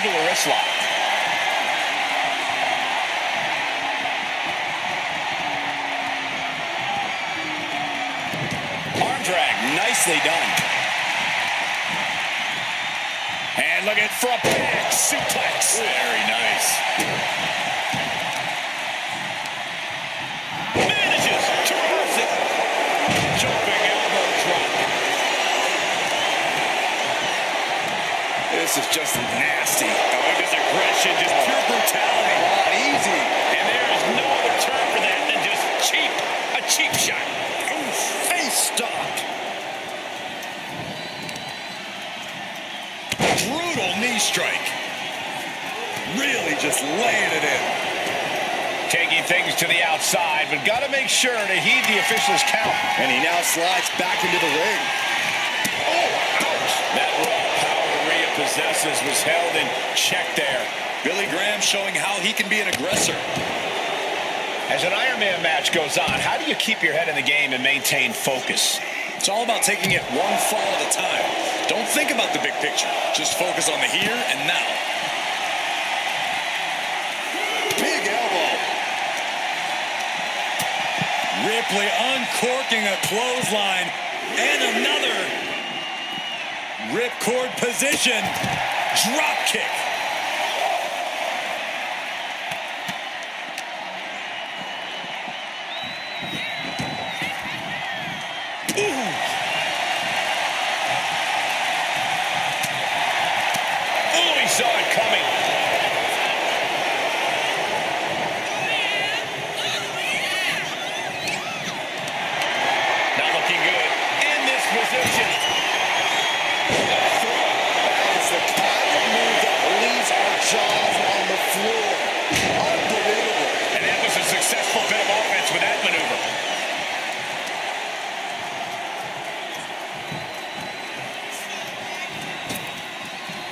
into a wrist lock. Arm drag, nicely done. And look at for a back suplex. Very nice. Manages to reverse it. Jumping elbow drop. This is just nasty. Oh, just aggression, just pure brutality. Not easy. And there is no other term for that than just cheap. A cheap shot. Oh, face stopped. Brutal knee strike. Really just laying it in. Taking things to the outside, but got to make sure to heed the official's count. And he now slides back into the ring. Oh, ouch. That raw power Rhea possesses was held in check there. Billy Graham showing how he can be an aggressor. As an Iron Man match goes on, how do you keep your head in the game and maintain focus? It's all about taking it one fall at a time. Don't think about the big picture. Just focus on the here and now. Big elbow. Ripley uncorking a clothesline. And another. Ripcord position. Drop kick. Saw it coming. Not looking good in this position. That is the kind of move that leaves our jaws on the floor. Unbelievable. And that was a successful bit of offense with that maneuver.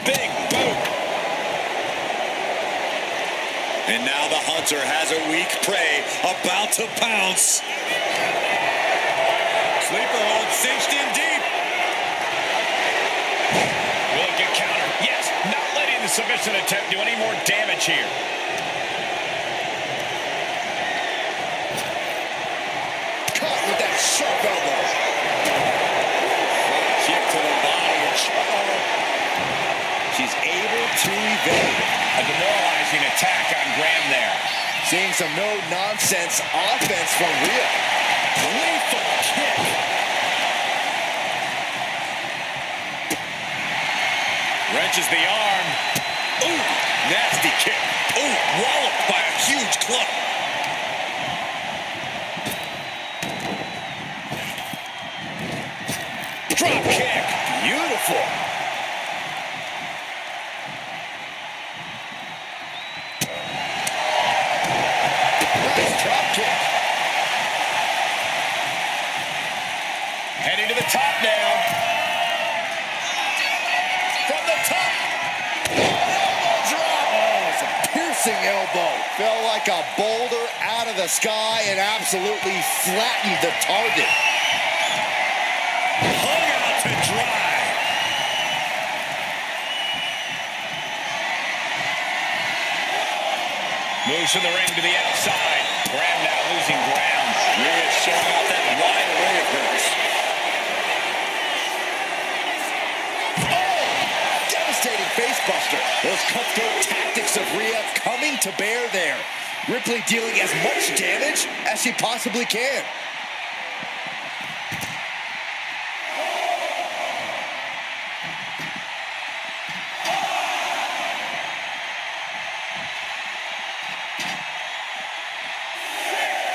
Big boot. And now the hunter has a weak prey about to pounce. Sleeper hold cinched in deep. Will it get countered? Yes, not letting the submission attempt do any more damage here. Caught with that sharp elbow. Kick to the body. She's able to evade. A demoralizing attack on Graham there. Seeing some no-nonsense offense from Rhea. Lethal kick. Wrenches the arm. Ooh, nasty kick. Ooh, walloped by a huge club. Drop kick. Beautiful. Drop kick. Heading to the top now. From the top. Elbow drop. Oh, it's a piercing elbow. Fell like a boulder out of the sky and absolutely flattened the target. Hung out to dry. Moves from the ring to the outside. Graham now losing ground. Rhea showing out that wide array of hers. Oh! Devastating facebuster. Those cutthroat tactics of Rhea coming to bear there. Ripley dealing as much damage as she possibly can.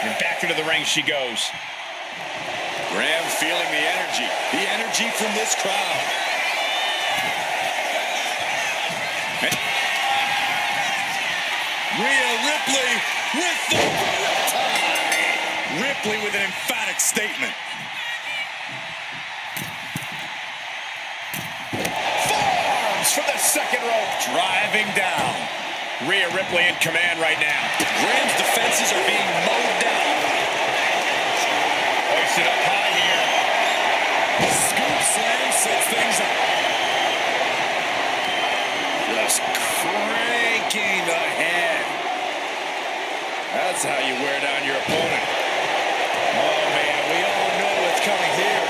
And back into the ring she goes. Graham feeling the energy from this crowd. Rhea Ripley with the tie. Ripley with an emphatic statement. Forearms from the second rope. Driving down. Rhea Ripley in command right now. Graham's defenses are being mowed down. Hoisted up high here. Scoop slam sets things up. Just Cranking the head. That's how you wear down your opponent. Oh, man, we all know what's coming here.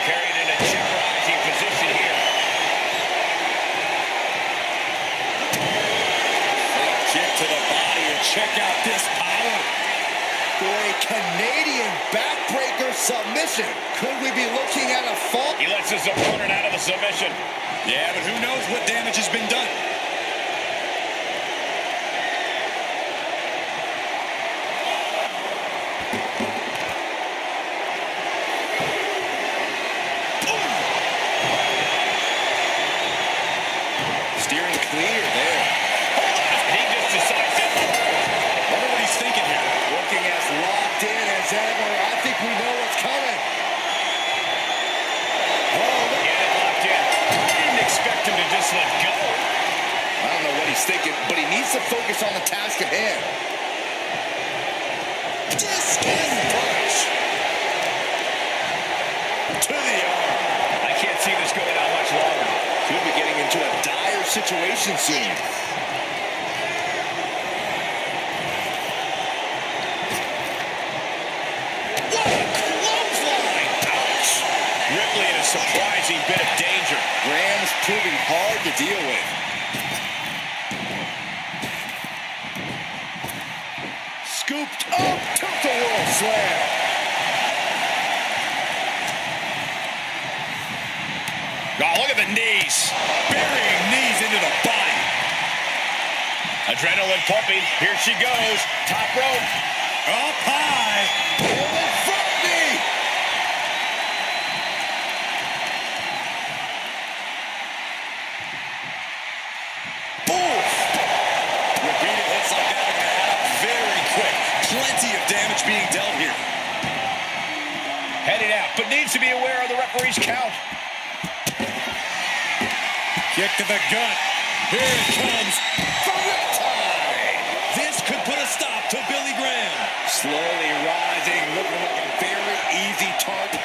Carried in a terrorizing position here. Big kick to the body, and check out this power. For a Canadian backbreaker submission. Could we be looking at a fall? He lets his opponent out of the submission. Yeah, but who knows what damage has been done. Steering clear there. He just decides that. Wonder what he's thinking here. Looking as locked in as ever. I think we know what's coming. Oh, look. Get it locked in. I didn't expect him to just let go. I don't know what he's thinking, but he needs to focus on the task at hand. Discus punch. To the arm. I can't see this going on much longer. Could be getting into a dire situation soon. What a clothesline! Ouch! Ripley in a surprising bit of danger. Graham's proving hard to deal with. Scooped up, tilt-a-whirl slam. Oh, look at the knees. Burying knees into the body. Adrenaline pumping. Here she goes. Top rope. Up high. Rolling front knee. Oof. Repeated hits like that are going to add up very quick. Plenty of damage being dealt here. Headed out, but needs to be aware of the referee's count. Kick to the gut. Here it comes. For riptide. This could put a stop to Billy Graham. Slowly rising, looking like a very easy target.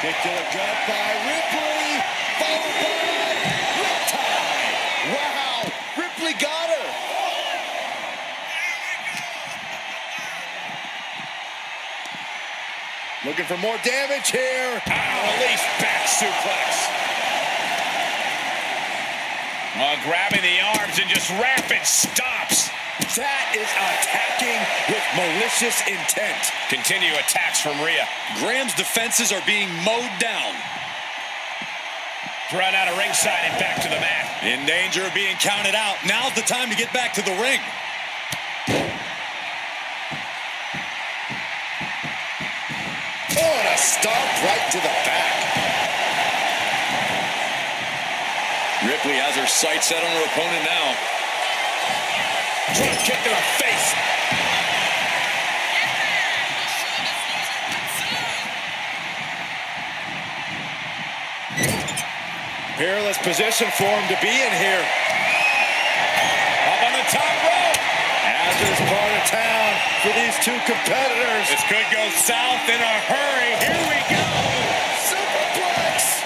Kick to the gut by Ripley. Followed by riptide. Wow. Ripley got her. Looking for more damage here. Release back suplex. Grabbing the arms and just rapid stops. That is attacking with malicious intent. Continue attacks from Rhea. Graham's defenses are being mowed down. Thrown out of ringside and back to the mat. In danger of being counted out. Now's the time to get back to the ring. Oh, and a stomp right to the back. Ripley has her sights set on her opponent now. Drop kick to the face. Peerless position for him to be in here. Up on the top rope. Hazardous part of town for these two competitors. This could go south in a hurry. Here we go. Superplex.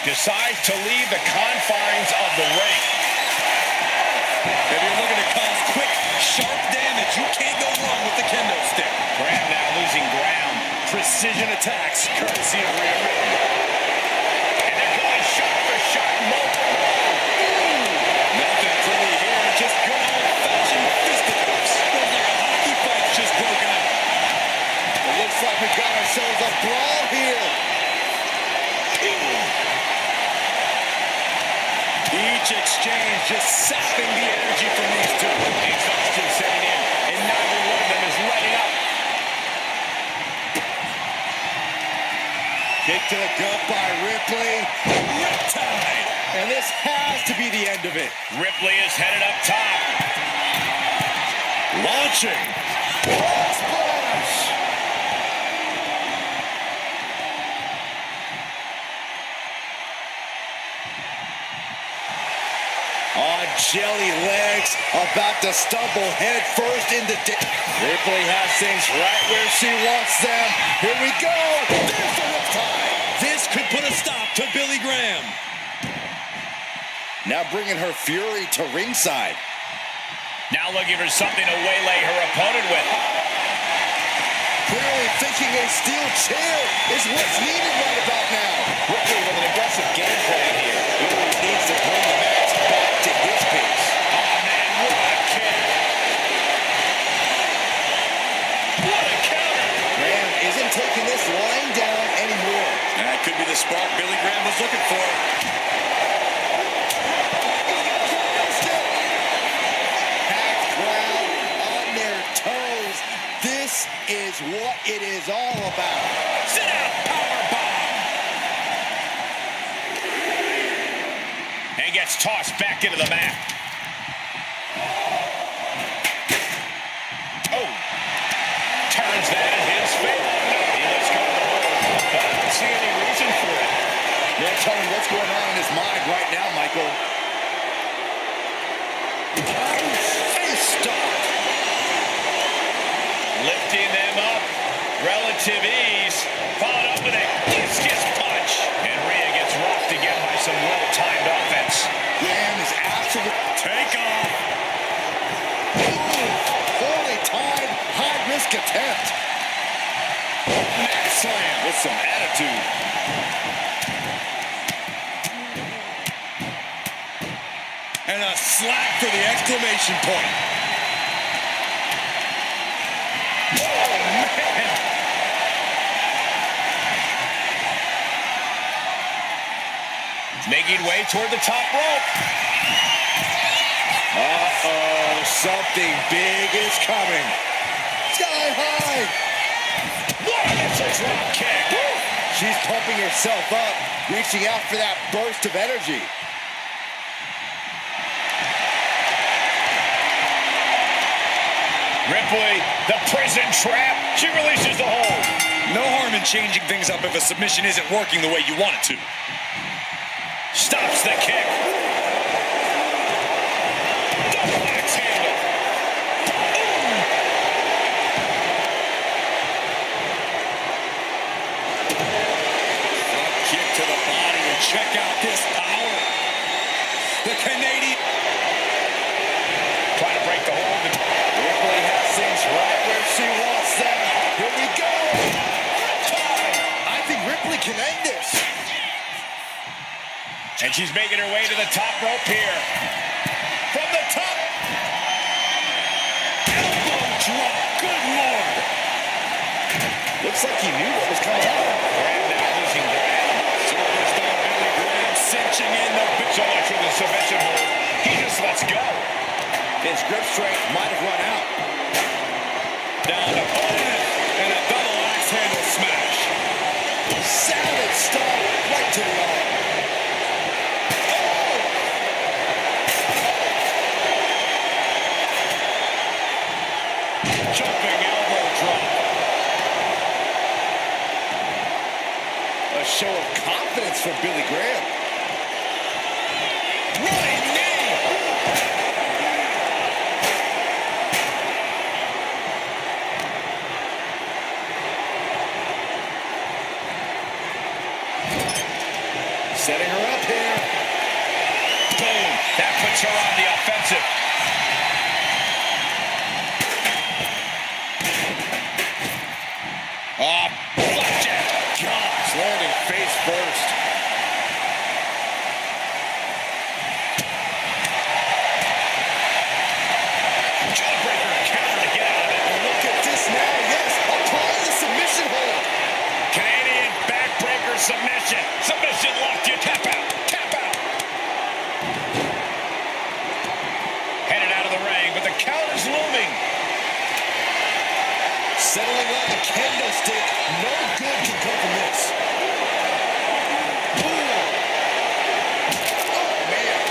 Decides to leave the confines of the ring. If you're looking to cause quick, sharp damage, you can't go wrong with the kendo stick. Graham now losing ground. Precision attacks, courtesy of Rhea Ripley. And they're going shot for shot. Nothing pretty here, just good old-fashioned fisticuffs. Looks like a hockey fight's just broken out. It looks like we've got ourselves a brawl here. Each exchange just sapping the energy from these two. Exhaustion setting in, and neither one of them is letting up. Kick to the gut by Ripley. Riptide. And this has to be the end of it. Ripley is headed up top. Launching. Splash. On jelly legs. about to stumble head first into Ripley has things right where she wants them. Here we go. There's the riptide. This could put a stop to Billy Graham. Now bringing her fury to ringside. Now looking for something to waylay her opponent with. Clearly thinking a steel chair is what's needed right about now. Ripley with an aggressive game plan here. He needs to bring the match back to his pace. Oh, man, what a kick. What a counter. Graham isn't taking this lying down anymore. That could be the spark Billy Graham was looking for. Packed crowd on their toes. This is what it is all about. Sit out, powerbomb. And gets tossed back into the mat. Oh. Turns that in his favor. He lets go of the hold. But I don't see any reason for it. They're telling me what's going on in his mind right now, Michael. Face stop. Lifting them up. Relative ease. Followed up with a discus punch. And Rhea gets rocked again by some well-timed offense. Graham is absolutely... Take off. Poorly timed, high-risk attempt. Mat slam with some attitude. And a slap for the exclamation point. Oh, man. Making way toward the top rope. Uh-oh, something big is coming. Sky high. What a missile drop kick. She's pumping herself up, reaching out for that burst of energy. Ripley, the prison trap. She releases the hold. No harm in changing things up if a submission isn't working the way you want it to. Stops the kick. Double axe handle. Front kick to the body and check out this power. The Canadian. Trying to break the hold. Ripley has things right where she wants them. Here we go. I think Ripley can end this. And she's making her way to the top rope here. From the top. Elbow drop. Good Lord. Looks like he knew what was coming up. Graham now losing ground. Superstar Billy Graham cinching in the... So much for the submission hold. He just lets go. His grip strength might have run out. Down to opponent. And a double axe handle smash. Savage stop right to the arm. Jumping elbow drop. A show of confidence from Billy Graham. Running knee. Setting her up here. Boom. That puts her on the offensive. Oh, flapjack. Gosh, landing face first. Jawbreaker counter to get out of it. Look at this now. Yes, applying the submission hold. Canadian backbreaker submission. Submission locked. You tap out. Tap out. Headed out of the ring, but the counter's looming. Settling on the kendo stick. No good can come from this. Boom. Oh, man.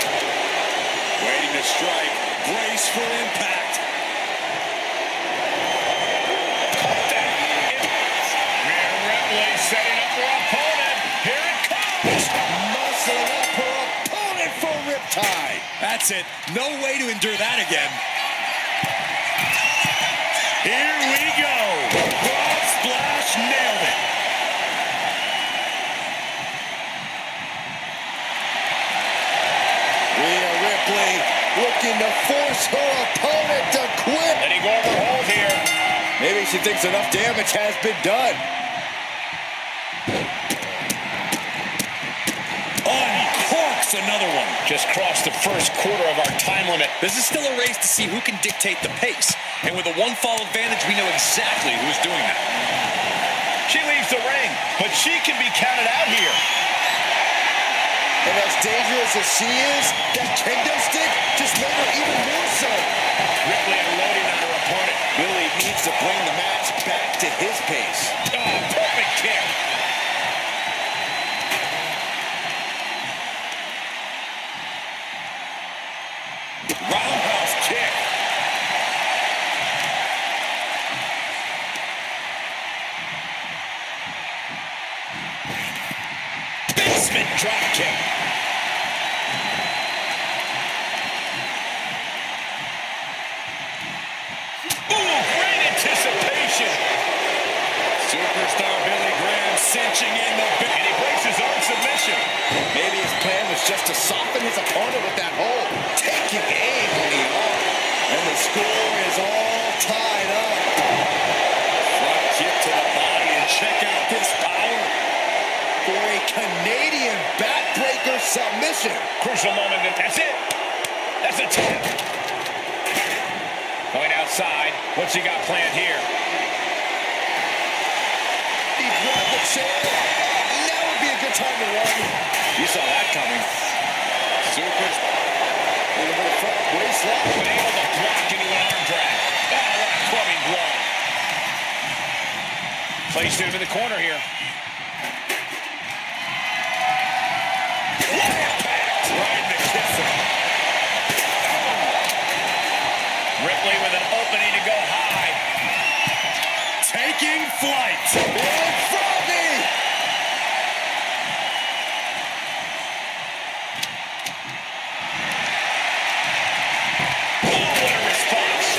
Waiting to strike. Brace for impact. Ripley setting up her opponent. Here it comes. Muscling up her opponent for riptide. That That's it. No way to endure that again. Here we go. Broad splash, nailed it. Rhea Ripley looking to force her opponent to quit. Letting go of her hold here. Maybe she thinks enough damage has been done. Uncorks another one. Just crossed the first quarter of our time limit. This is still a race to see who can dictate the pace. And with a one-fall advantage, we know exactly who's doing that. She leaves the ring, but she can be counted out here. And as dangerous as she is, that kendo stick just made her even more so. Ripley unloading on her opponent. Billy needs to bring the match back to his pace. Oh, perfect kick. Roundhouse kick. Basement drop kick. Ooh, great anticipation. Superstar Billy Graham cinching in the big, and he breaks his own submission. Maybe his plan was just to soften his opponent with that hold, taking aim on the arm. And the score is all tied up. Front kick to the body, and check out this power. For a Canadian backbreaker submission. Crucial moment. That's it. That's a tap. Going outside. What's he got planned here? He grabbed the chair. Now would be a good time to run. You saw that coming. Supers. A little bit of front waist lock. Been able to block into an arm drag. Oh, what a clubbing blow. Placed him in the corner here. What impact! Right in the kisser. Ripley with an opening to go high. Taking flight. Big Froggy! Oh, what a response.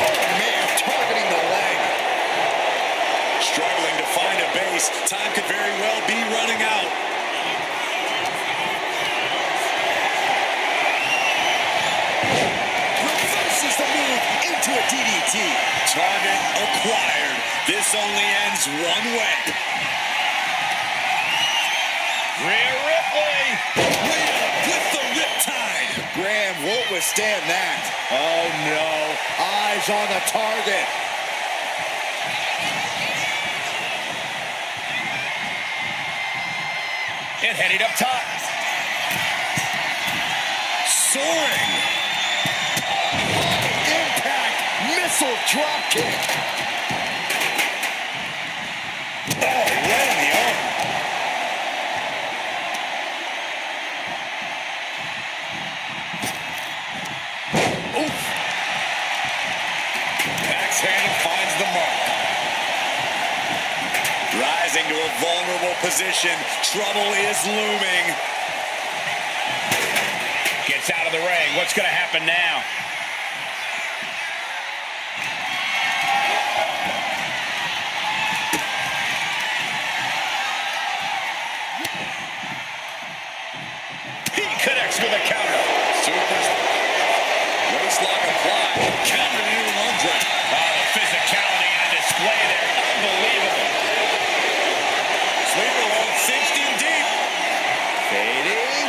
Oh, man, targeting the leg. Struggling to find a base. Time could very well be running out. Reverses the move into a DDT. Target acquired. This only ends one way. Rhea Ripley. Rhea with the riptide. Graham won't withstand that. Oh, no. Eyes on the target. And heading up top. Soaring. Impact missile drop kick. Oh, right in the arm. Oof. Axe handle finds the mark. Rising to a vulnerable position. Trouble is looming. Gets out of the ring. What's going to happen now? He connects with a counter. Super waist lock applied. Counter to an arm drag. Oh, the physicality on display there. Unbelievable. Sleeper hold cinched in deep. Fading.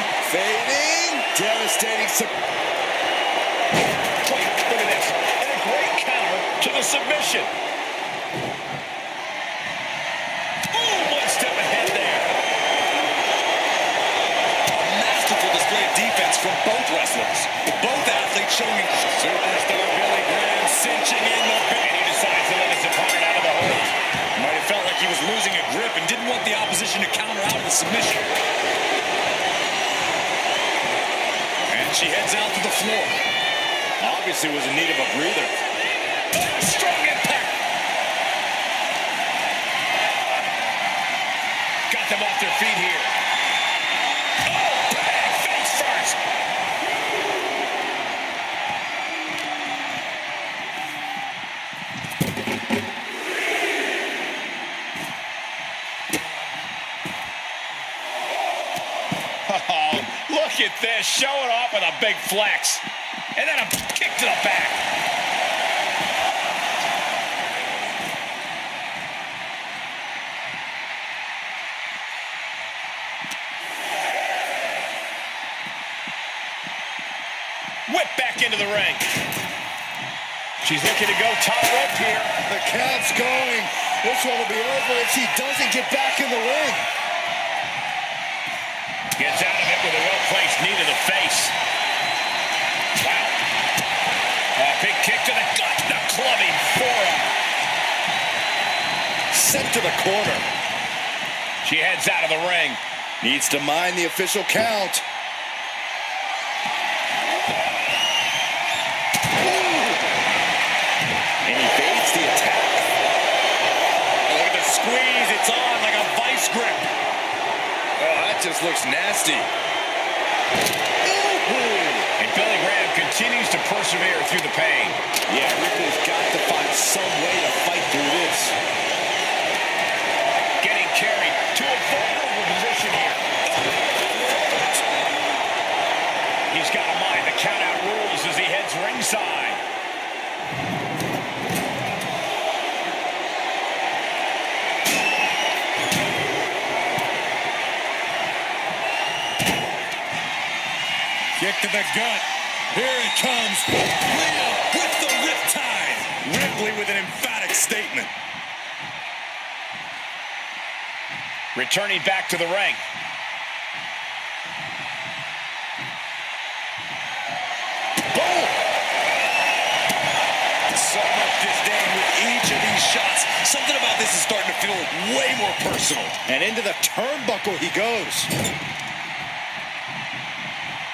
Devastating. Look at this. And a great counter to the submission. Ooh, one step ahead there. A masterful display of defense from both wrestlers. Both athletes showing superstar Billy Graham cinching in the pin. And he decides to let his opponent out of the hold. Might have felt like he was losing a grip and didn't want the opposition to counter out of the submission. And she heads out to the floor. Obviously was in need of a breather. Oh, strong impact. Got them off their feet here. Oh, Look at this, showing off with a big flex. And then a kick to the back. Whip back into the ring. She's looking to go top rope here. The count's going. This one will be over if she doesn't get back in the ring. Gets out of it with a well-placed knee to the face. Wow. A big kick to the gut. The clubbing forearm. Sent to the corner. She heads out of the ring. Needs to mind the official count. And he evades the attack. Look at the squeeze. It's on like a vice grip. Oh, that just looks nasty. And Billy Graham continues to persevere through the pain. Yeah, Ripley's got to find some way to fight through this. Getting carried to a vulnerable position here. He's got to mind the count-out rules as he heads ringside. Kick to the gut. Here it comes. Rhea with the riptide. Ripley with an emphatic statement. Returning back to the ring. Boom! So much disdain with each of these shots. Something about this is starting to feel way more personal. And into the turnbuckle he goes.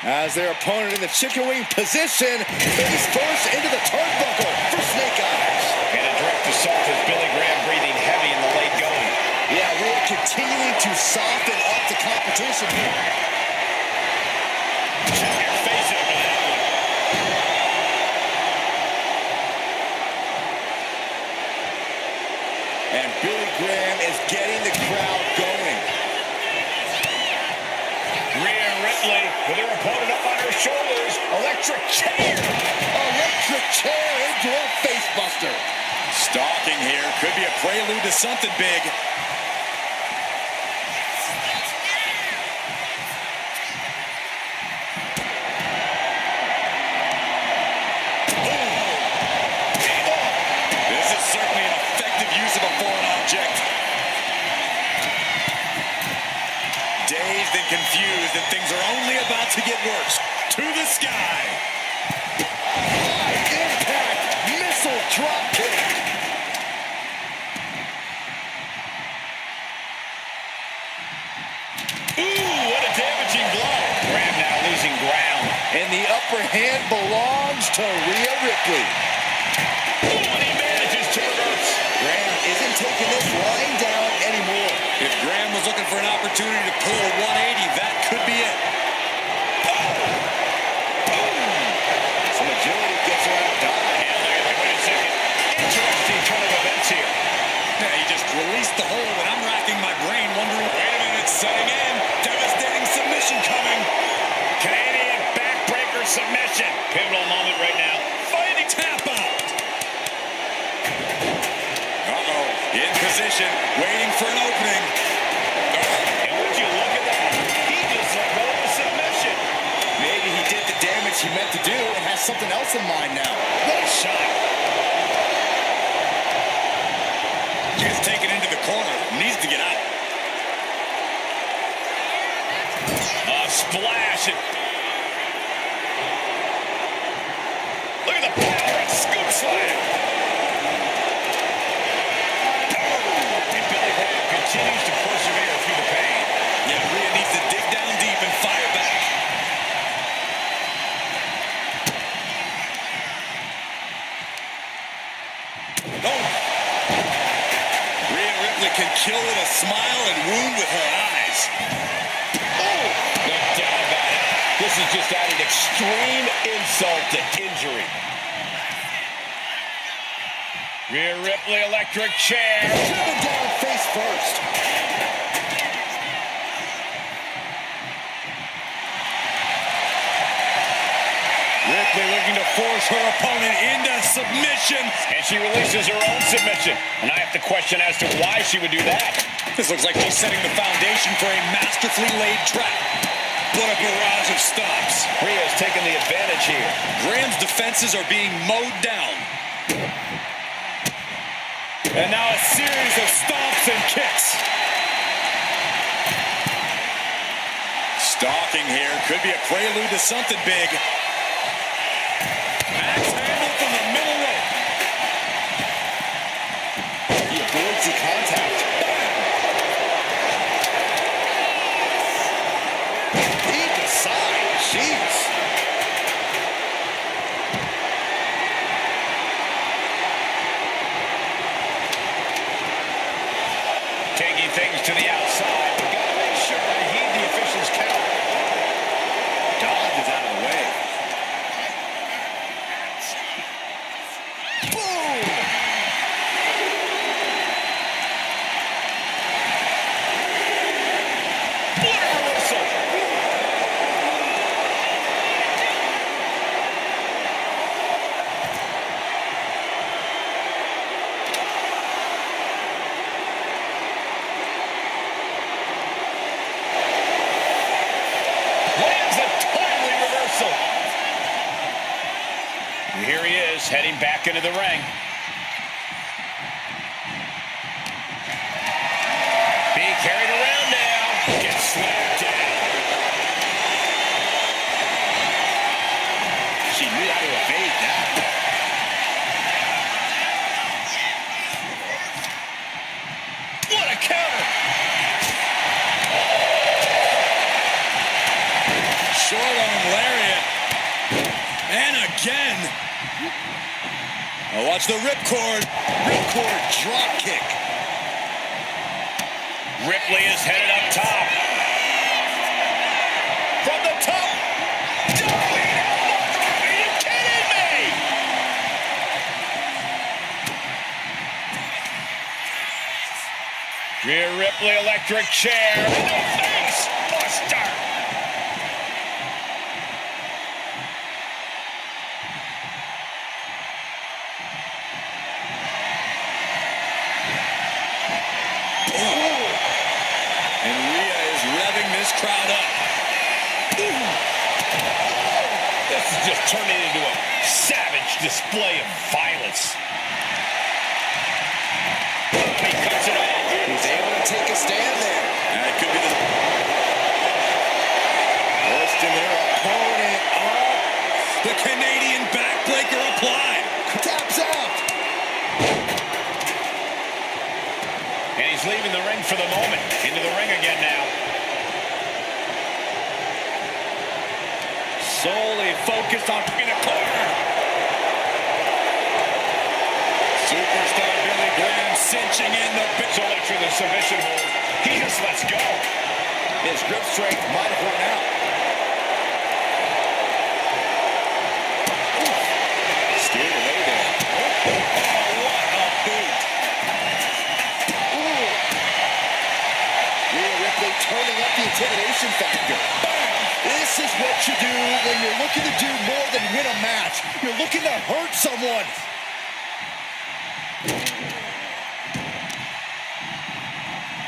As their opponent in the chicken wing position, face first into the turnbuckle for Snake Eyes. And a direct assault as Billy Graham breathing heavy in the late going. Yeah, we're continuing to soften up the competition here. Check your face after that one. And Billy Graham is getting the crowd going. Rhea Ripley with her opponent up on her shoulders. Electric chair. Electric chair into a face buster. Stalking here. Could be a prelude to something big. This is certainly an effective use of a foreign object. Dazed and confused, and things are only about to get worse. To the sky. High impact missile drop kick. Ooh, what a damaging blow. Graham now losing ground. And the upper hand belongs to Rhea Ripley. Ooh, and he manages to reverse. Graham isn't taking this lying down anymore. If Graham was looking for an opportunity to pull a 180, that could be it. Some agility gets her out of dodge. And wait a second. Interesting turn of events here. Yeah, he just released the hold, and I'm racking my brain wondering, wait a minute, setting in. Devastating submission coming. Canadian backbreaker submission. Pivotal moment right now. Fighting tap out. Uh-oh. In position, waiting for an opening. And would you look at that? He just let go of the submission. Maybe he did the damage he meant to do and has something else in mind now. What a shot. Just taken into the corner. Needs to get out. A splash. Look at the power and scoop slam. And Billy Graham continues to persevere through the pain. Yeah, Rhea needs to dig down deep and fire back. Oh. Rhea Ripley can kill with a smile and wound with her eyes. Oh. No doubt about it. This is just adding extreme insult to injury. Rhea Ripley, electric chair. Driven down face first. Ripley looking to force her opponent into submission. And she releases her own submission. And I have to question as to why she would do that. This looks like she's setting the foundation for a masterfully laid trap. What a barrage of stomps. Rhea's taking the advantage here. Graham's defenses are being mowed down. And now a series of stomps and kicks. Stalking here. Could be a prelude to something big. Axe handle from the middle rope. He avoids the contact. Deep aside. Jeez. Taking things to the outside. We've got to make sure to heed the official's count. Dodge is out of the way. Boom! Blair whistle. Lands a timely reversal. And here he is, heading back into the ring. Being carried around now. Gets slammed down. She knew how to evade that. What a counter. Short arm lariat. And again. Oh, watch the ripcord. Ripcord drop kick. Ripley is headed up top. From the top. Diving elbow drop. Are you kidding me? Rhea Ripley electric chair. In the face buster. And Rhea is revving this crowd up. This is just turning into a savage display of violence. He cuts it off. He's able to take a stand there. And it could be the Lifting her opponent up. the Canadian backbreaker applied. Taps out. And he's leaving the ring for the moment. Into the ring again now. Solely focused on in a corner. Superstar Billy Graham cinching in the solely through the submission hold. He just lets go. His grip strength might have run out. Steered away there. Oh, what a boot. Rhea Ripley turning up the intimidation factor. This is what you do when you're looking to do more than win a match. You're looking to hurt someone.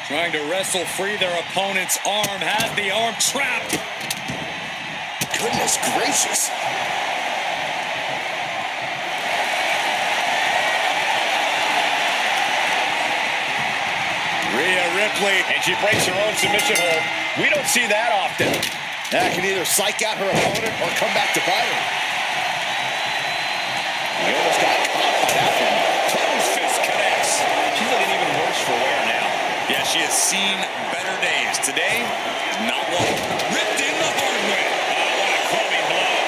Trying to wrestle free their opponent's arm. Has the arm trapped. Goodness gracious. Rhea Ripley. And she breaks her own submission hold. We don't see that often. That can either psych out her opponent or come back to bite her. He almost got caught by that one. Close fist connects. She's looking even worse for wear now. Yeah, she has seen better days. Today, not one. Ripped in the hard way. Oh, what a clubbing blow.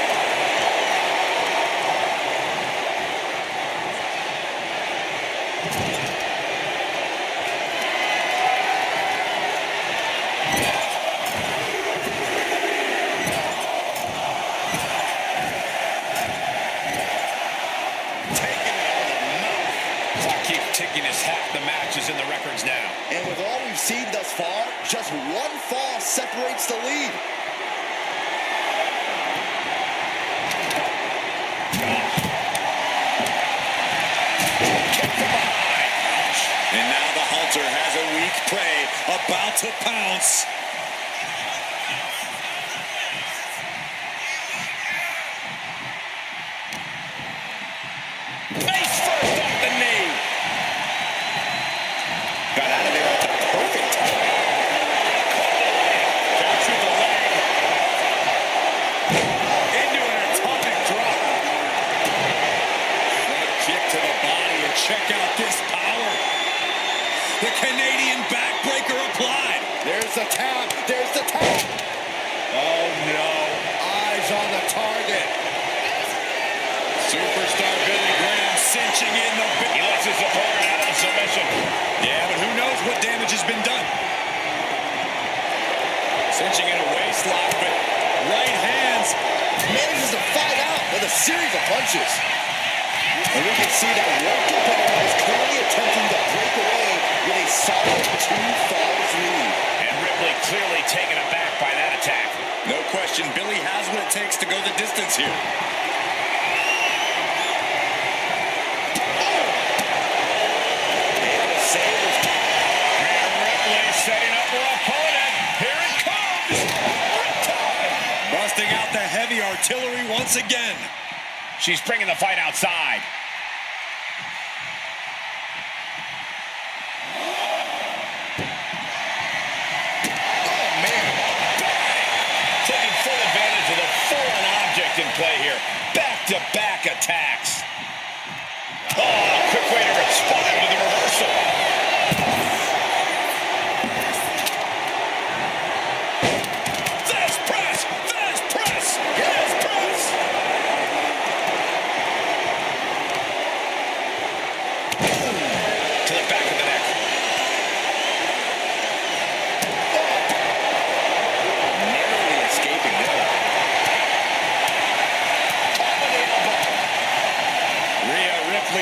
Ticking as half the matches in the records now. And with all we've seen thus far, just one fall separates the lead. kick from behind. And now the Hunter has a weak prey about to pounce. Face first off the knee. Got out of there at the perfect time. Captured the leg. Into an atomic drop. Front kick to the body, and check out this power. The Canadian backbreaker applied. There's the tap. There's the tap. Oh, no. Eyes on the target. Superstar Billy Graham cinching in the... He lets his opponent out of submission. Yeah, but who knows what damage has been done. Cinching in a waist lock, but right hands. Manages to fight out with a series of punches. And we can see that one competitor is clearly attempting to break away with a solid 2 falls lead. And Ripley clearly taken aback by that attack. No question, Billy has what it takes to go the distance here. Setting up her opponent. Here it comes. Busting out the heavy artillery once again. She's bringing the fight outside. Oh, man. Taking full advantage of the foreign object in play here. Back-to-back attacks. Oh, quick way to respond to the reversal.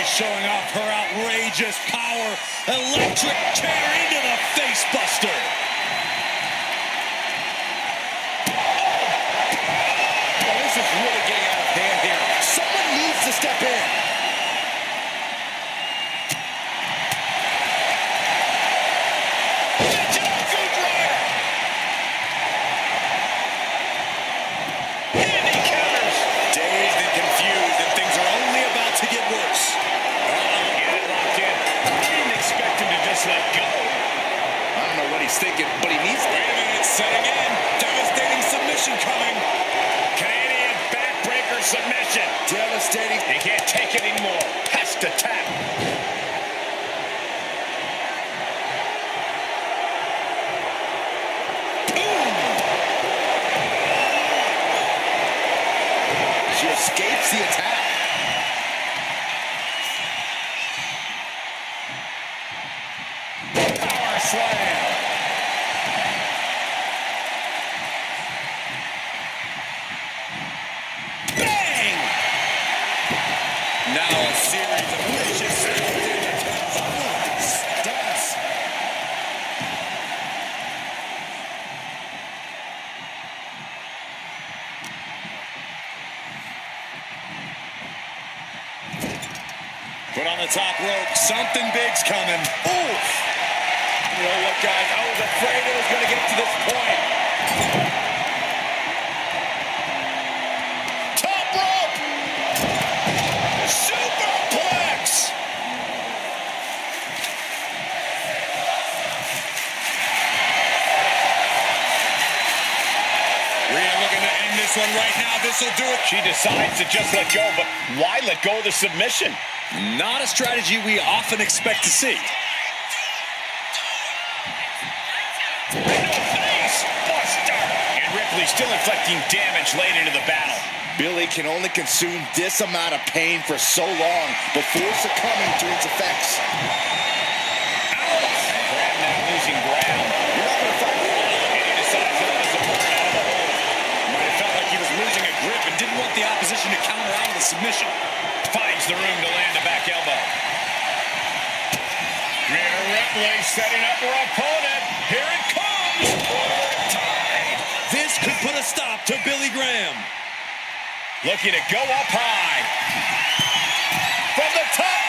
Showing off her outrageous power. Electric chair into the face buster. Oh, this is really getting out of hand here. Someone needs to step in. And he counters. Dazed and confused, and things are only about to get worse. Let go. I don't know what he's thinking, but he needs to. Wait a minute, setting in. Devastating submission coming. Canadian backbreaker submission. Devastating. He can't take it anymore. Has to tap. She escapes the attack. Slam. Bang! Now a series of vicious stunts. Put on the top rope. Something big's coming. Oof! You know what, guys? I was afraid it was going to get to this point. Top rope! Superplex! Rhea looking to end this one right now. This will do it. She decides to just let go, but why let go of the submission? Not a strategy we often expect to see. And Ripley still inflicting damage late into the battle. Billy can only consume this amount of pain for so long before succumbing to its effects. Graham now losing ground. You're not going to fight. And he decides to let his opponent out of the hold. Might have felt like he was losing a grip and didn't want the opposition to counter out of the submission. Finds the room to land a back elbow. Rhea Ripley setting up her opponent. Here it comes. This could put a stop to Billy Graham. Looking to go up high. From the top.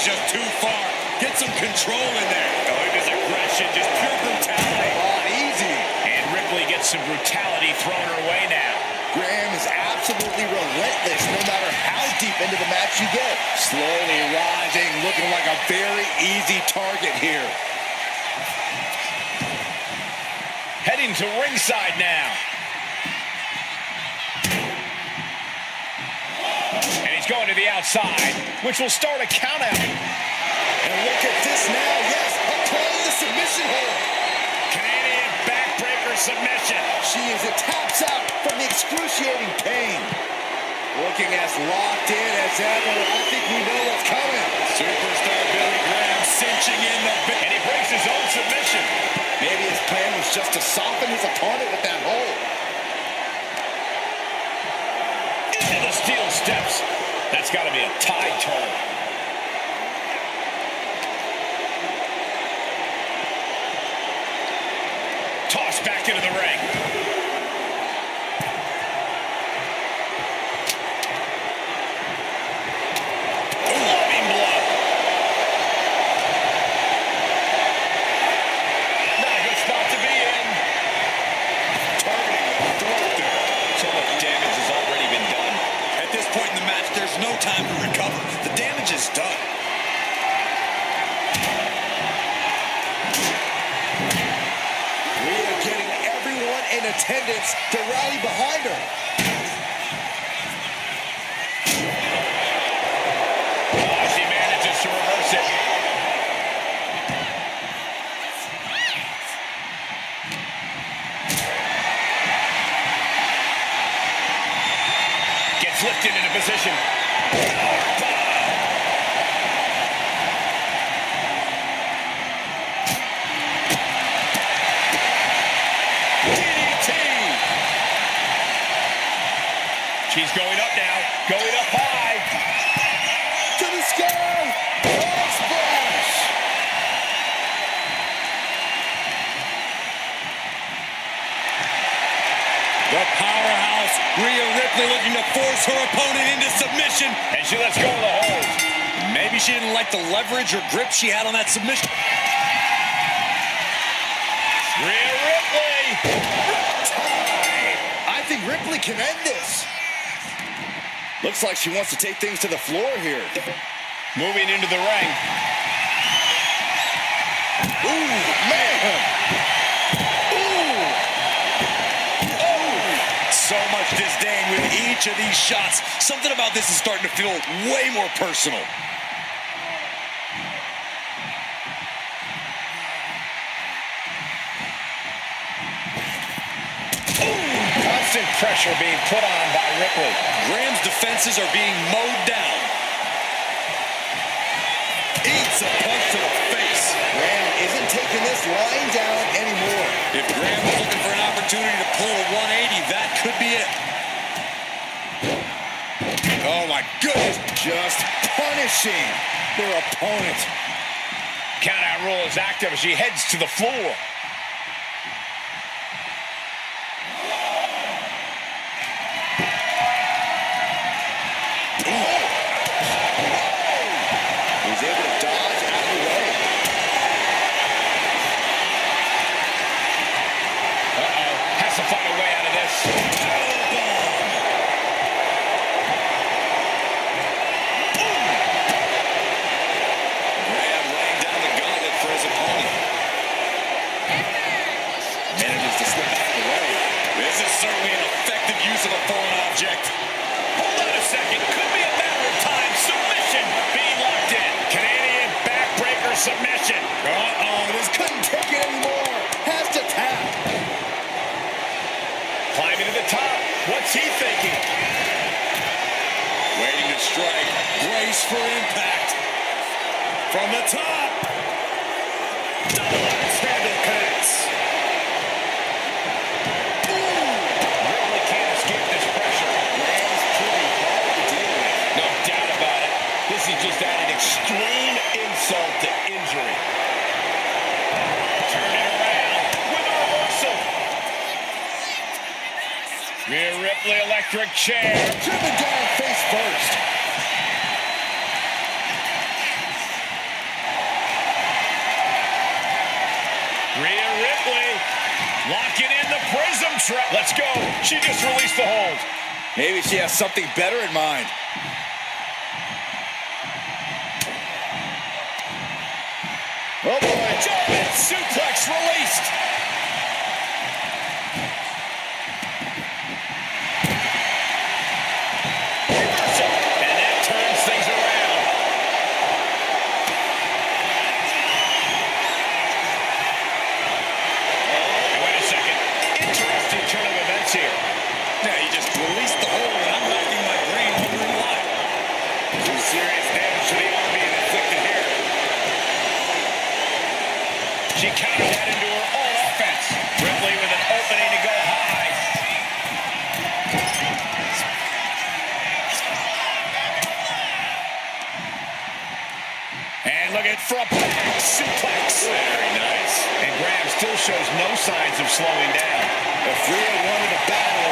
just too far. Get some control in there. Oh, his aggression, just pure brutality. Oh, easy. And Ripley gets some brutality thrown her way now. Graham is absolutely relentless no matter how deep into the match you get. Slowly rising, looking like a very easy target here. Heading to ringside now. And he's going to the outside, which will start a count out. And look at this now. Yes, applying the submission hold. Canadian backbreaker submission. She taps out from the excruciating pain. Looking as locked in as ever. I think we know what's coming. Superstar Billy Graham cinching in the... And he breaks his own submission. Maybe his plan was just to soften his opponent with that hold. Into the steel steps. That's got to be a tide turn. Tossed back into the ring. Loving blow. Not a good spot to be in. Targeting the throat there. So much damage has already been done. At this point in the match, there's no time to recover. The damage is done. Rhea getting everyone in attendance to rally behind her. As he manages to reverse it. Gets lifted into position. DDT. She's going up now. Going up high. To the sky. Oh, splash. The powerhouse, Rhea Ripley, looking to force her opponent into submission. And she lets go of the hold. Maybe she didn't like the leverage or grip she had on that submission. Rhea Ripley. I think Ripley can end this. Looks like she wants to take things to the floor here. Moving into the ring. Ooh, man. So much disdain with each of these shots. Something about this is starting to feel way more personal. Constant pressure being put on by Ripley. Graham's defenses are being mowed down. Eats a punch to the face. Graham isn't taking this lying down anymore. If Graham was looking for an opportunity to pull a 180, that could be it. Oh my goodness, just punishing their opponent. Count-out rule is active as she heads to the floor. He's able to dodge out of the way. Has to find a way out of this. Graham laying down the gauntlet for his opponent. Manages to slip out of the way. This is certainly an effective use of a foreign object. Hold on a second. Could be a matter of time. Submission being locked in. Canadian backbreaker submission. This couldn't take it anymore. Has to tap. Climbing to the top. What's he thinking? Waiting to strike. Brace for impact. From the top. Double axe handle connects. Ripley can't escape this pressure. Graham's pretty hard to deal with. No doubt about it. This is just adding extreme insult to injury. Turning around with a reversal. Rhea Ripley electric chair. Driven down face first. threat. Let's go. She just released the hold. Maybe she has something better in mind. Oh boy, German suplex released. Reversal, and that turns things around. And wait a second, interesting turn of events here. Yeah, he just released the hold, and I'm racking my brain wondering why. Some serious damage to the arm being inflicted here. She countered that into her own offense. Ripley with an opening to go high. And look at front back suplex. Very nice. And Graham still shows no signs of slowing down. If Rhea wanted a battle,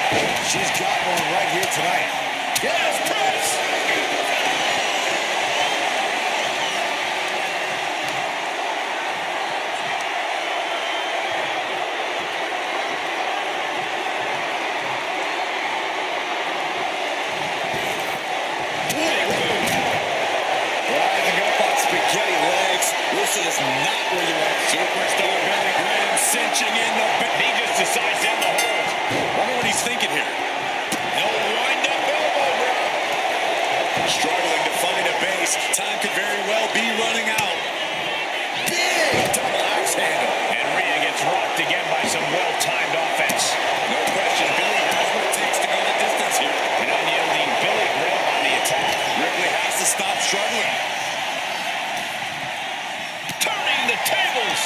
she's got one right here tonight. Yes, press! Rising up on spaghetti legs. This is not where you want. Superstar Billy Graham cinching in the... He just decides to end the hold. Wonder what he's thinking here. No wind-up elbow grab. Struggling to find a base. Time could very well be running out. Big double axe handle. And Rhea gets rocked again by some well-timed offense. No question, Billy has what it takes to go the distance here. An unyielding Billy Graham on the attack. Ripley has to stop struggling. Turning the tables.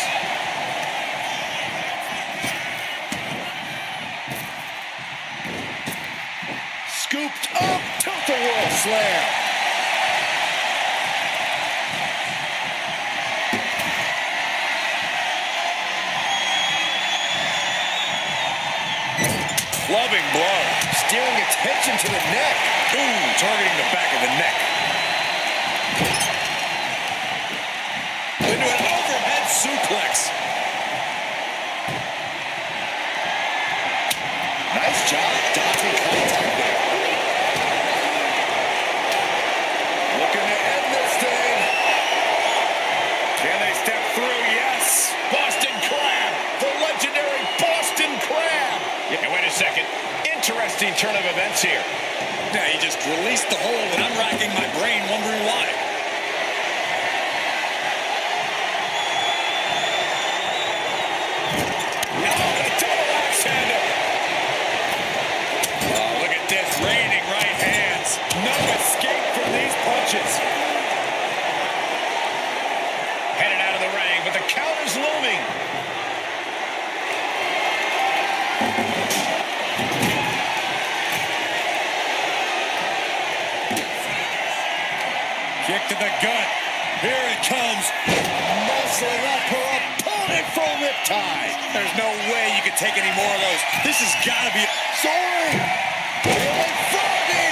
Scooped up, tilt-a-whirl slam. Clubbing blow, steering attention to the neck. Ooh, targeting the back of the neck. Into an overhead suplex. Nice job dodging contact there. Looking to end this thing. Can they step through? Yes. Boston Crab. The legendary Boston Crab. And wait a second. Interesting turn of events here. Yeah, he just released the hold, and I'm racking my brain wondering why. Oh, look at this. Raining right hands. No escape from these punches. Headed out of the ring, but the counter's looming. Kick to the gut. Here it comes. Muscling up her opponent for a riptide. There's no way you can take any more of those. This has got to be... Soaring. Feeling froggy.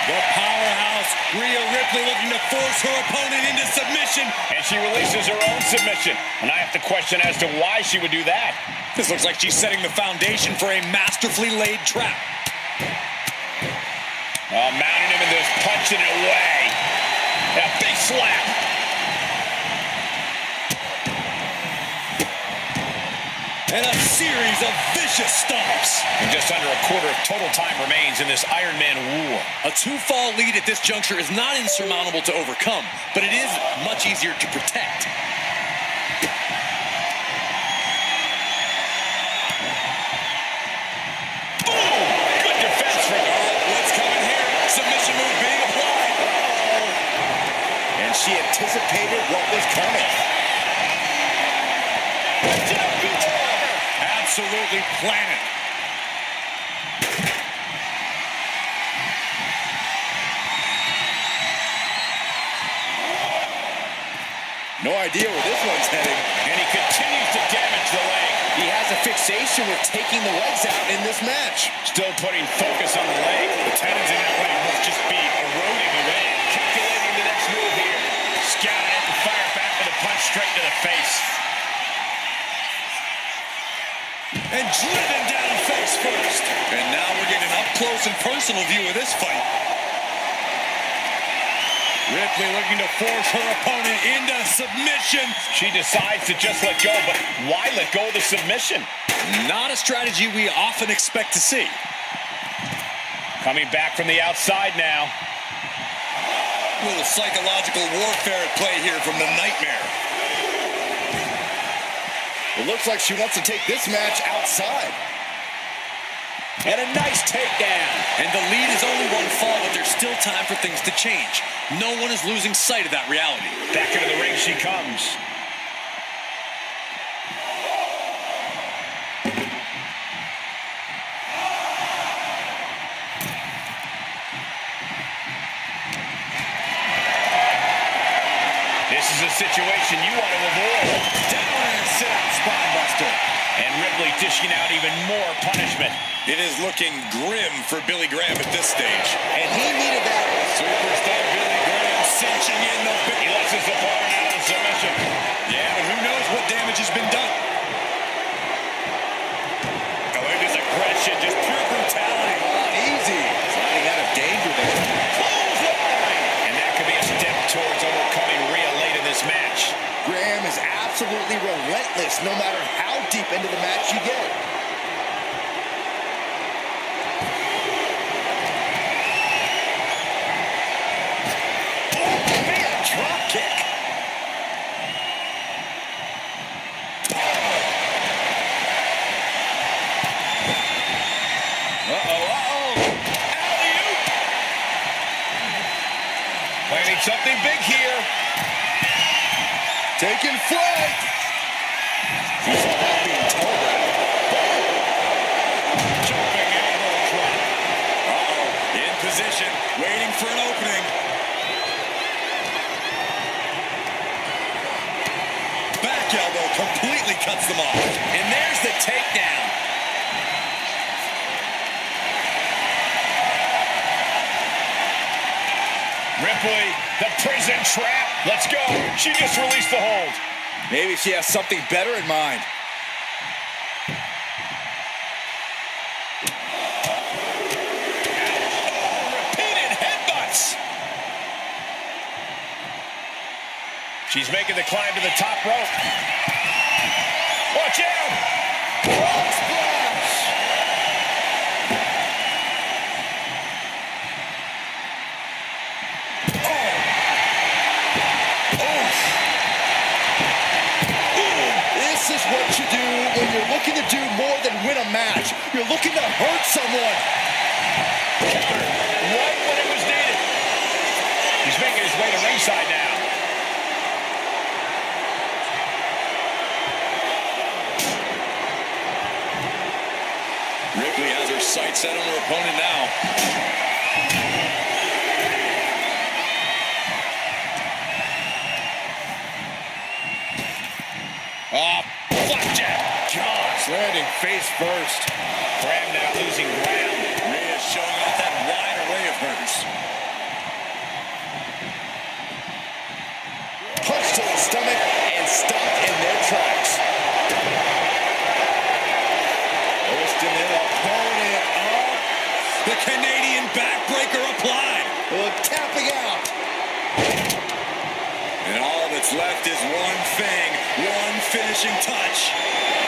The powerhouse, Rhea Ripley, looking to force her opponent into submission. And she releases her own submission. And I have to question as to why she would do that. This looks like she's setting the foundation for a masterfully laid trap. Oh, mounting him and just punching it away. Yeah, big slap. And a series of vicious stomps. And just under a quarter of total time remains in this Iron Man war. A two-fall lead at this juncture is not insurmountable to overcome, but it is much easier to protect. Good defense from her. What's coming here? Submission move being applied. And she anticipated what was coming. Absolutely planted. No idea where this one's heading. And he continues to damage the leg. He has a fixation with taking the legs out in this match. Still putting focus on the leg. The tendons in that leg must just be eroding away. Calculating the next move here. Scouting straight to the face. And driven down face first. And now we're getting an up-close and personal view of this fight. Ripley looking to force her opponent into submission. She decides to just let go, but why let go of the submission? Not a strategy we often expect to see. Coming back from the outside now. A little psychological warfare at play here from the Nightmare. It looks like she wants to take this match outside. And a nice takedown. And the lead is only one fall, but there's still time for things to change. No one is losing sight of that reality. Back into the ring she comes. This is a situation you want to avoid. Down and sit out spine buster. And Ripley dishing out even more punishment. It is looking grim for Billy Graham at this stage. And he needed that. Superstar Billy Graham cinching in the big. He lets his opponent out of submission. Yeah, but who knows what damage has been done. Oh, look at this aggression, just pure brutality. Easy. Sliding out of danger there. Clothesline! And that could be a step towards overcoming Rhea late in this match. Graham is absolutely relentless no matter how deep into the match you get. Drop kick. Alley-oop. Planning something big here. Taking flight. He saw that being telegraphed. Jumping elbow drop. Uh-oh. In position, waiting for an opening. Back elbow completely cuts them off. And there's the takedown. Ripley, the prison trap. Let's go. She just released the hold. Maybe she has something better in mind. Repeated headbutts. She's making the climb to the top rope. Watch out! Frog splash! This is what you do when you're looking to do more than win a match. You're looking to hurt someone. Counter right when it was needed. He's making his way to ringside now. Ripley has her sights set on her opponent now. Flapjack. Gosh, landing face first. Graham now losing ground. Rhea showing off that wide array of hers. Punch to the stomach and stopped in their tracks. Posting their opponent up. The Canadian backbreaker applied. Tapping out. And all that's left is one thing, one finishing touch.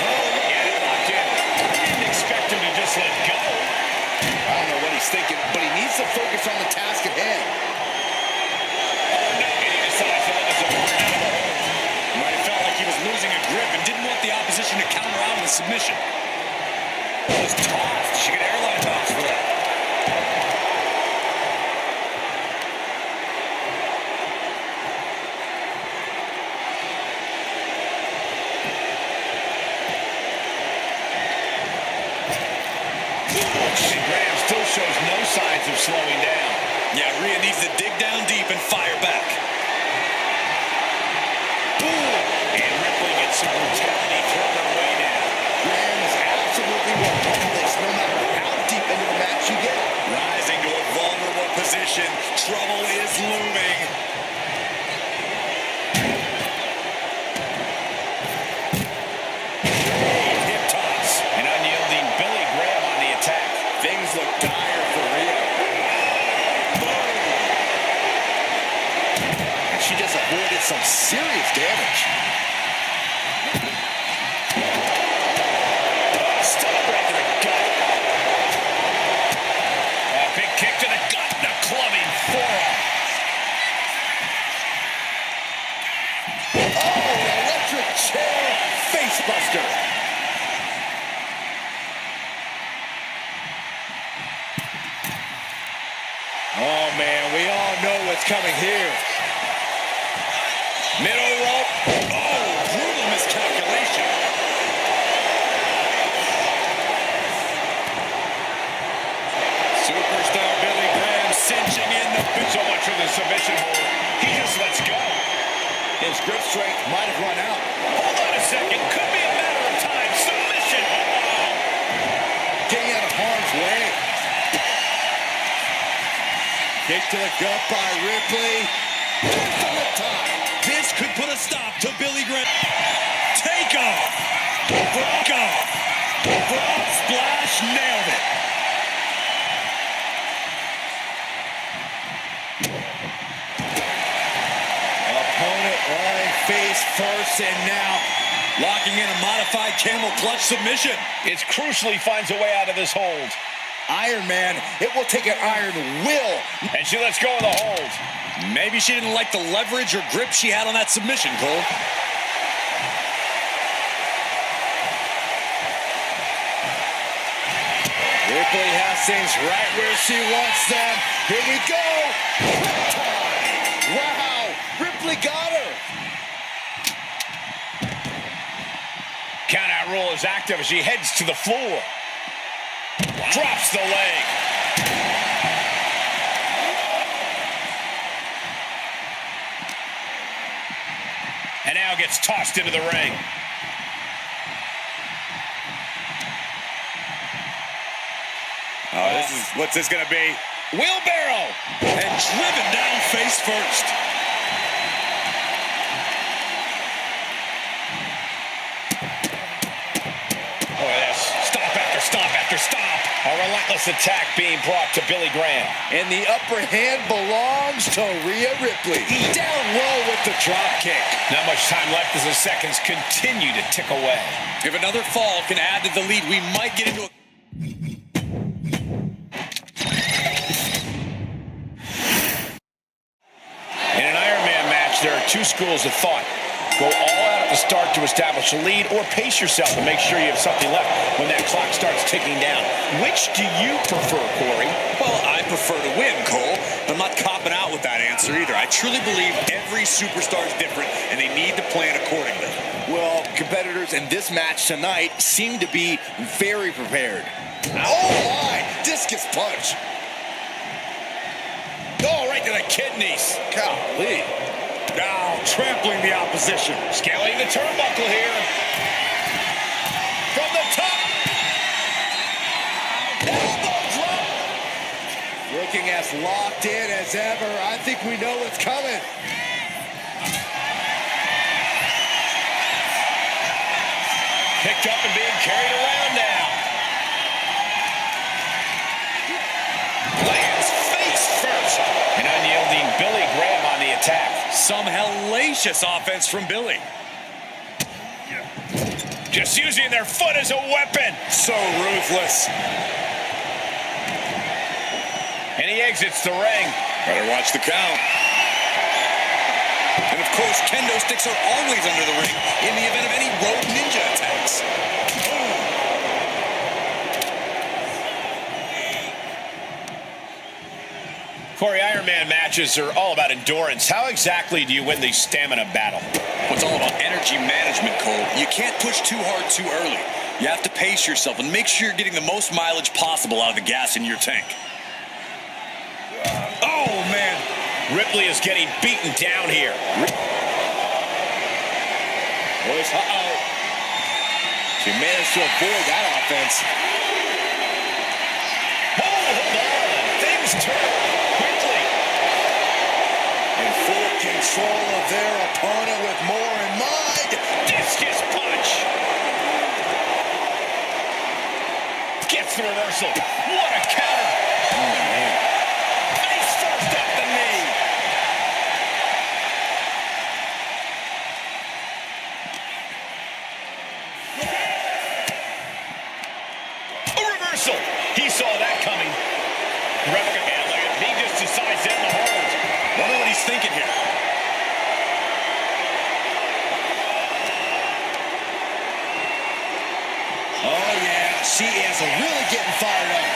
Oh, yeah, locked in. I didn't expect him to just let go. I don't know what he's thinking, but he needs to focus on the task at hand. Oh, no, and he decides to let his opponent out of the hold. He might have felt like he was losing a grip and didn't want the opposition to counter out with submission. It was tossed. She could airline toss for that. And Graham still shows no signs of slowing down. Yeah, Rhea needs to dig down deep and fire back. Boom! And Ripley gets some brutality thrown her way now. Graham is absolutely relentless no matter how deep into the match you get. Rising to a vulnerable position. Trouble is looming. some serious damage. Stop right to the gut. A big kick to the gut and a clubbing forearm. Oh, electric chair facebuster. Oh, man, we all know what's coming here. Middle rope. Oh, brutal miscalculation. Superstar Billy Graham cinching in the... So much for the submission hold. He just lets go. His grip strength might have run out. Hold on a second. Could be a matter of time. Submission. Getting out of harm's way. Kick to the gut by Ripley. There's the lip tie. This could put a stop to Billy Graham. Take off. Broke off. Frog splash. Nailed it. Opponent lying face first, and now Locking in a modified camel clutch submission. It crucially finds a way out of this hold. Iron Man, it will take an iron will. And she lets go of the hold. Maybe she didn't like the leverage or grip she had on that submission, Cole. Ripley has things right where she wants them. Here we go. Wow, Ripley got her. Count-out rule is active as she heads to the floor. Drops the leg. And now gets tossed into the ring. Oh, what's this gonna be? Wheelbarrow! And driven down face first. Look at this. Stop after stop after stop. A relentless attack being brought to Billy Graham. And the upper hand belongs to Rhea Ripley. Down low with the drop kick. Not much time left as the seconds continue to tick away. If another fall can add to the lead, we might get into a... In an Iron Man match, there are two schools of thought. Go all out at the start to establish a lead, or pace yourself and make sure you have something left when that clock starts ticking down. Which do you prefer, Corey? Well, I prefer to win, Cole. I'm not copping out with that answer either. I truly believe every superstar is different, and they need to plan accordingly. Well, competitors in this match tonight seem to be very prepared. Oh my! Discus punch. Oh, right to the kidneys. Golly. Now trampling the opposition. Scaling the turnbuckle here. From the top. Elbow drop. Looking as locked in as ever. I think we know what's coming. Picked up and being carried around now. Lands face first. An unyielding Billy Graham on the attack. Some hellacious offense from Billy. Just using their foot as a weapon. So ruthless. And he exits the ring. Better watch the count. And of course, kendo sticks are always under the ring in the event of any road ninja attacks. Corey, Iron Man matches are all about endurance. How exactly do you win the stamina battle? Well, it's all about energy management, Cole. You can't push too hard too early. You have to pace yourself and make sure you're getting the most mileage possible out of the gas in your tank. Oh, man. Ripley is getting beaten down here. Uh-oh. She managed to avoid that offense. Hold on. Things turn quickly. In full control of their opponent with more in mind. Discus punch. Gets the reversal. What a counter. Oh, man. Face first at the knee. reversal. He saw that coming. He just decides to end the hold. Wonder what he's thinking here. Oh, yeah, she is really getting fired up.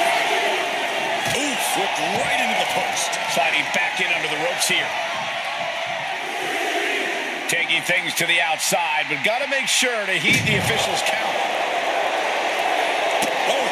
Oof, flipped right into the post. Sliding back in under the ropes here. Taking things to the outside, but got to make sure to heed the official's count. Oh.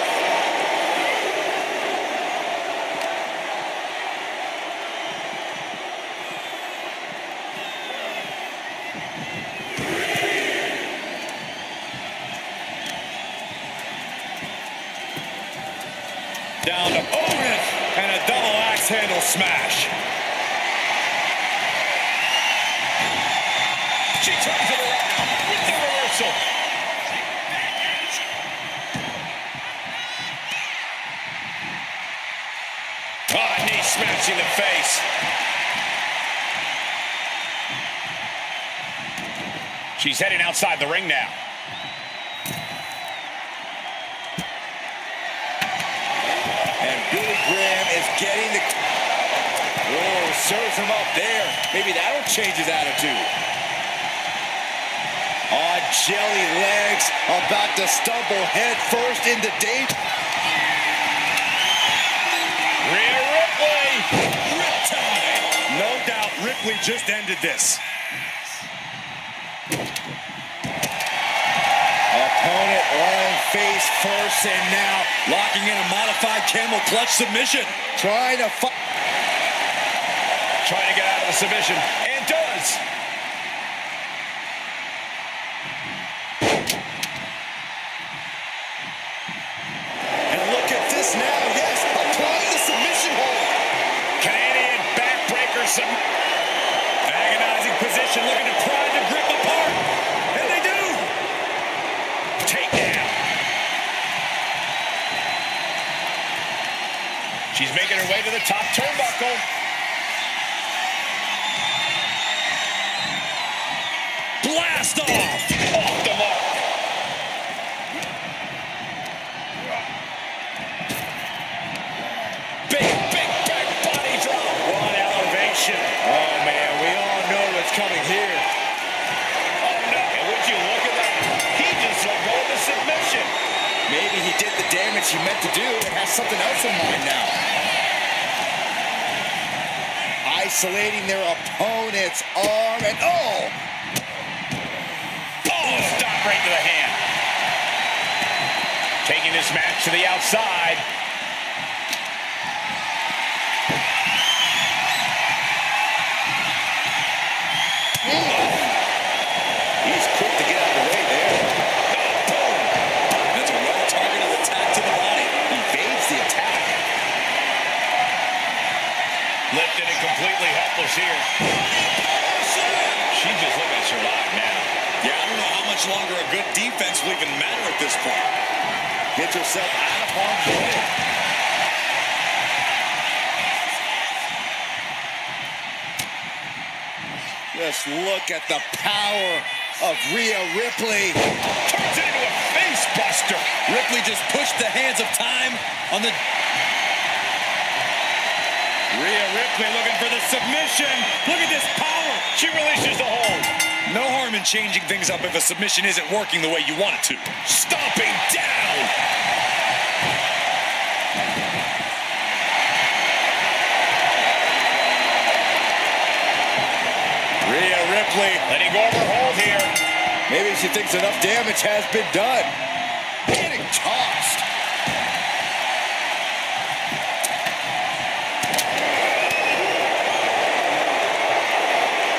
Down to Owen, and a double axe handle smash. She turns it around with the reversal. Knee smashing the face. She's heading outside the ring now. And Billy Graham is getting the... Whoa, serves him up there. Maybe that'll change his attitude. On jelly legs, about to stumble head first into danger. Rhea Ripley! Riptide! No doubt Ripley just ended this. Opponent laying face first, and now Locking in a modified camel clutch submission. trying to fight. Trying to get out of the submission. And does. And look at this now, yes, applying the submission hold. Canadian backbreaker. Agonizing position. Looking to pry the grip apart. And they do. Takedown. She's making her way to the top turnbuckle. Blast off! Off the mark. Big back body drop. One elevation. Oh, man, we all know what's coming here. Oh, no. And would you look at that? He just let go of the submission. Maybe he did the damage he meant to do and has something else in mind now. Isolating their opponent's arm, and oh! Oh, stop right to the hand. Taking this match to the outside. He's quick to get out of the way there. Boom. That's a well-targeted attack to the body. Evades the attack. Lifted and completely helpless here. She's just looking to survive now. Yeah, I don't know how much longer a good defense will even matter at this point. Gets herself out of harm's way. Just look at the power of Rhea Ripley. Turns it into a face buster. Ripley just pushed the hands of time on the... Rhea Ripley looking for the submission. Look at this power. She releases the hold. No harm in changing things up if a submission isn't working the way you want it to. Stomping down. Rhea Ripley letting go of her hold here. Maybe she thinks enough damage has been done. Getting tossed.